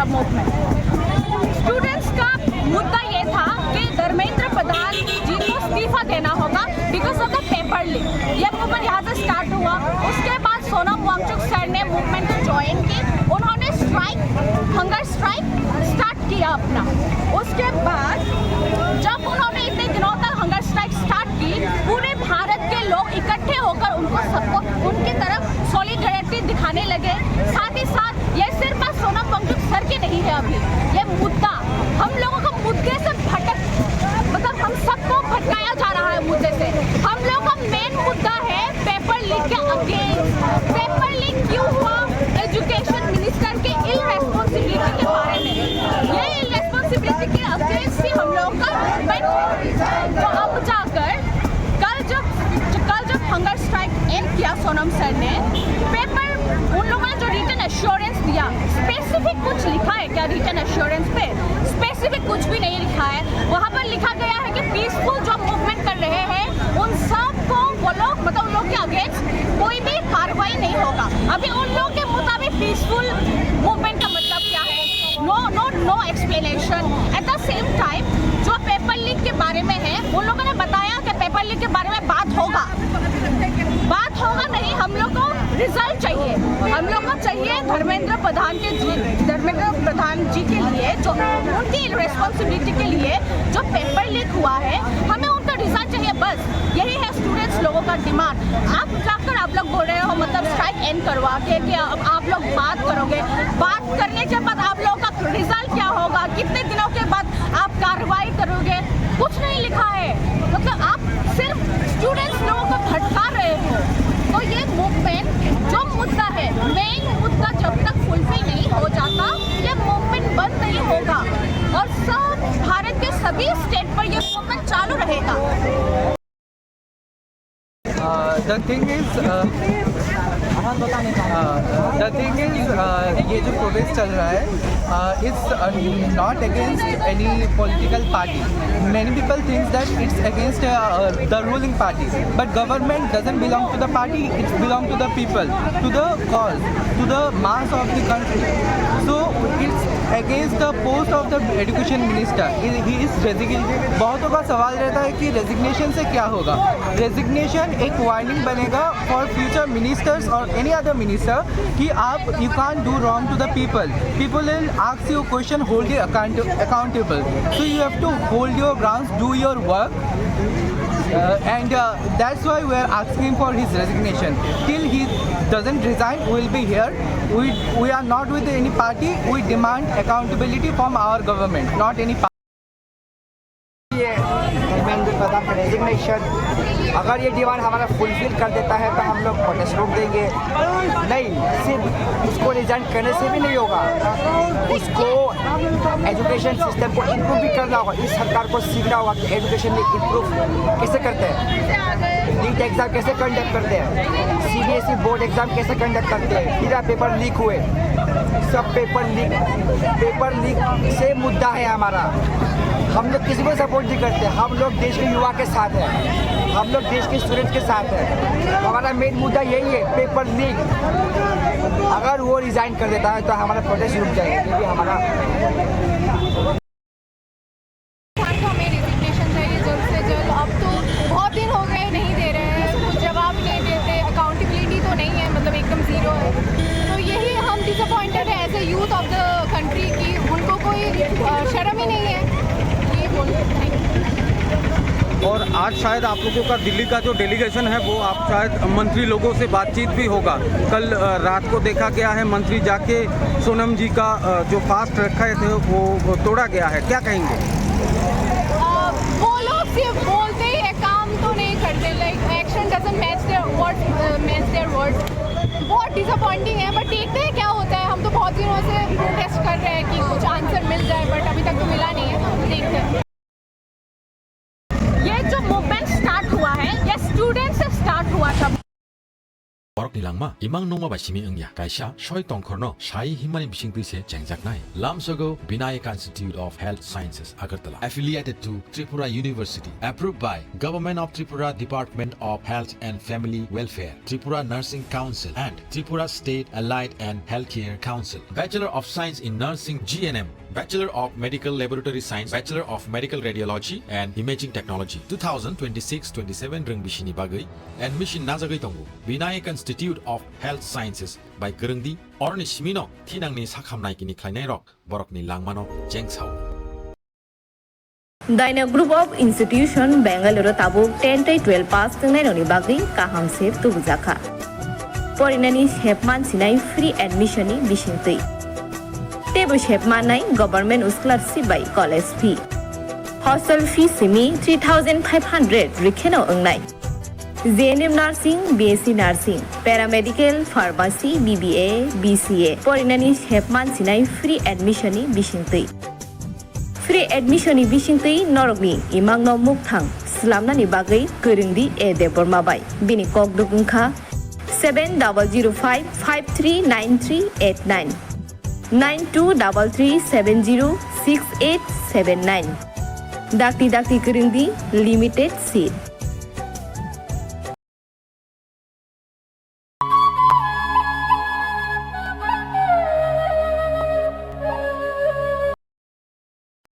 Movement. Students का मुद्दा ये था कि धर्मेंद्र प्रधान जी को इस्तीफा देना होगा because of the paper leak. ये मूवमेंट यहाँ से स्टार्ट हुआ। उसके बाद सोनम वांगचुक सर ने मूवमेंट को ज्वाइन की। उन्होंने हंगर स्ट्राइक स्टार्ट किया अपना। उसके बाद जब उन्होंने इतने दिनों तक हंगर स्ट्राइक स्टार्ट की, पूरे भारत के लोग इकट्ठे होकर उनको सबको उनकी तरफ सॉलिडेरिटी दिखाने लगे। साथ ही साथ ये सिर्फ बस सोनम वांगचुक सर की नहीं है, अभी ये मुद्दा हम लोगों को मुद्दे से मतलब हम सबको भटकाया जा रहा है मुद्दे से। हम लोग का मेन मुद्दा है पेपर लीक के अगेंस्ट। पेपर लीक क्यों हुआ? एजुकेशन मिनिस्टर के इररेस्पॉन्सिबिलिटी के बारे में। ये इररेस्पॉन्सिबिलिटी के अगेंस्ट ही हम लोग का मूवमेंट। तो अब जाकर कल जब हंगर स्ट्राइक एंड किया सोनम सर ने, पेपर उन लोगों ने जो रिटन एश्योरेंस दिया, स्पेसिफिक कुछ लिखा है क्या रिटन एश्योरेंस पे? स्पेसिफिक कुछ भी नहीं लिखा है। वहाँ पर लिखा गया है कि पीसफुल जो मूवमेंट कर रहे हैं उन सबको वो लोग मतलब उन लोग के अगेंस्ट कोई भी कार्रवाई नहीं होगा। अभी उन लोग के मुताबिक पीसफुल मूवमेंट का मतलब क्या है? No explanation. At the same time जो पेपर लीक के बारे में है, उन लोगों ने बताया कि पेपर लीक के बारे में बात होगा नहीं, हम लोग को रिजल्ट चाहिए। हम लोग को चाहिए धर्मेंद्र प्रधान जी के लिए जो उनकी रिस्पॉन्सिबिलिटी के लिए जो पेपर लीक हुआ है, हमें उनका रिजल्ट चाहिए। बस यही है स्टूडेंट्स लोगों का डिमांड। आप जाकर आप लोग बोल रहे हो मतलब स्ट्राइक एंड करवा के कि आप लोग बात करोगे। बात करने के बाद आप लोगों का रिजल्ट क्या होगा? कितने दिनों के बाद आप कार्रवाई करोगे? कुछ नहीं लिखा है। मतलब आप सिर्फ स्टूडेंट्स लोगों को भटका रहे हो। तो ये मूवमेंट जो मुद्दा है, मेन मुद्दा जब तक फुलफिल नहीं हो जाता, ये मूवमेंट बंद नहीं होगा और सब भारत के सभी स्टेट पर ये मूवमेंट चालू रहेगा। The thing is, ये जो प्रोटेस्ट चल रहा है, it's not against any political party. Many people think that it's against the ruling party, but government doesn't belong to the party. It belongs to the people, to the cause, to the mass of the country. So it's against the post of the education minister. He is resignated. बहुतों का सवाल रहता है कि resignation से क्या होगा? Resignation एक वार्निंग बनेगा फॉर फ्यूचर मिनिस्टर्स और एनी अदर मिनिस्टर कि आप you can do wrong to the people will ask you question, hold you accountable. So you have to hold your grounds, do your work, and that's why we are asking for his resignation. Till he doesn't resign, we will be here. We are not with any party. We demand accountability from our government, not any party. Dharmendra Pradhan का resignation, अगर ये demand हमारा fulfil कर देता है तो हम लोग प्रोटेस्ट रोक देंगे। नहीं, सिर्फ उसको रिजाइन करने से भी नहीं होगा, उसको एजुकेशन सिस्टम को इम्प्रूव भी करना होगा। इस सरकार को सीखना होगा कि एजुकेशन में इम्प्रूव कैसे करते हैं, नीट एग्ज़ाम कैसे कंडक्ट करते हैं, CBSE बोर्ड एग्ज़ाम कैसे कंडक्ट करते हैं। फिर पेपर लीक हुए, सब पेपर लीक से मुद्दा है हमारा। हम लोग किसी को सपोर्ट नहीं करते, हम लोग देश के युवा के साथ हैं, हम लोग देश के स्टूडेंट्स के साथ हैं। हमारा मेन मुद्दा यही है, पेपर लीक। अगर वो रिज़ाइन कर देता है तो हमारा प्रोटेस्ट रुक जाएगा। क्योंकि हमारा हमें रेजिग्नेशन चाहिए जल्द से जल्द। अब तो बहुत दिन हो गए नहीं दे रहे हैं, कुछ जवाब नहीं देते, अकाउंटेबिलिटी तो नहीं है, मतलब एकदम ज़ीरो है। तो यही हम डिसअपॉइंटेड है as a youth of the country की उनको कोई शर्म ही नहीं है। और आज शायद आप लोगों का दिल्ली का जो डेलीगेशन है वो आप शायद मंत्री लोगों से बातचीत भी होगा। कल रात को देखा गया है मंत्री जाके सोनम जी का जो फास्ट रखे थे वो तोड़ा गया है, क्या कहेंगे? वो लोग सिर्फ बोलते ही है, काम तो नहीं करते। Like action doesn't match their words. बहुत डिसअपॉइंटिंग है, बट देखते हैं क्या होता है। हम तो बहुत दिनों से प्रोटेस्ट कर रहे हैं कि कुछ आंसर मिल जाए, बट अभी तक तो मिला नहीं है। देखते हैं। ये जो मूवमेंट स्टार्ट हुआ है, ये स्टूडेंट से स्टार्ट हुआ था। ni langma imang nongma ba simi angya kaisa soi tongkhorno sai himani bisingtise chengjaknai lamsogo Vinayaka Institute of Health Sciences Agartala affiliated to Tripura University approved by Government of Tripura Department of Health and Family Welfare, Tripura Nursing Council and Tripura State Allied and Healthcare Council. Bachelor of Science in Nursing GNM, Bachelor of Medical Laboratory Science, Bachelor of Medical Radiology and Imaging Technology 2026-27 reng bisini bagai admission najagai tongo Vinayaka Institute of Health Sciences by Gerungdi orni simino thinangni sakhamnai kini khlainai rok borokni langmano jengsau. Daina Group of Institution Bangalore tabuk 10-12 pass tengnai noni bagi kaham sep tubujaka. Porinani hepman sinai free admission ni bisingtei. Tebo hepman nai government scholarship by college fee. Hostel fee simi 3,500 rikheno angnai. JNM Nursing, BSc Nursing, Paramedical, Pharmacy, BBA, BCA. Porinani hepman sinai free admission ni bisingtei. Free admission ni bisingtei norogni imang no mukthang slamna ni bagai Gerungdi e depormabai bini kok dukungkha 7005539389 9233706879 Dakti Gerungdi limited seat.